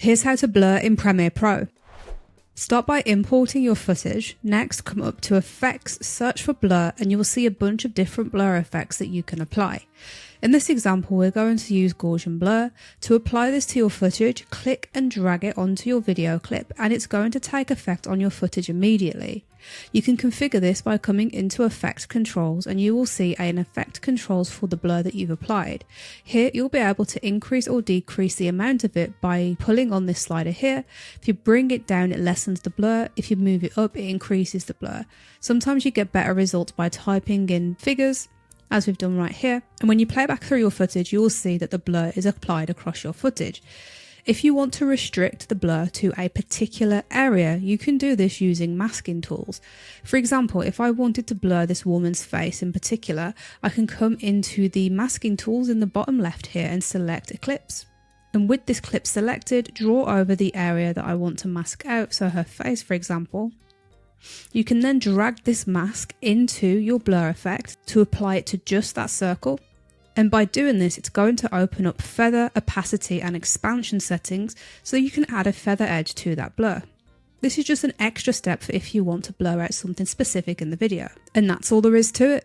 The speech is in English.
Here's how to blur in Premiere Pro. Start by importing your footage. Next, come up to Effects, search for Blur, and you will see a bunch of different blur effects that you can apply. In this example, we're going to use Gaussian blur. To apply this to your footage, click and drag it onto your video clip, and it's going to take effect on your footage immediately. You can configure this by coming into Effect Controls, and you will see an Effect Controls for the blur that you've applied. Here, you'll be able to increase or decrease the amount of it by pulling on this slider here. If you bring it down, it lessens the blur. If you move it up, it increases the blur. Sometimes you get better results by typing in figures, as we've done right here. And when you play back through your footage, you will see that the blur is applied across your footage. If you want to restrict the blur to a particular area, you can do this using masking tools. For example, if I wanted to blur this woman's face in particular, I can come into the masking tools in the bottom left here and select Eclipse. And with this clip selected, draw over the area that I want to mask out, so her face for example. You can then drag this mask into your blur effect to apply it to just that circle. And by doing this, it's going to open up feather, opacity and expansion settings so you can add a feather edge to that blur. This is just an extra step for if you want to blur out something specific in the video. And that's all there is to it.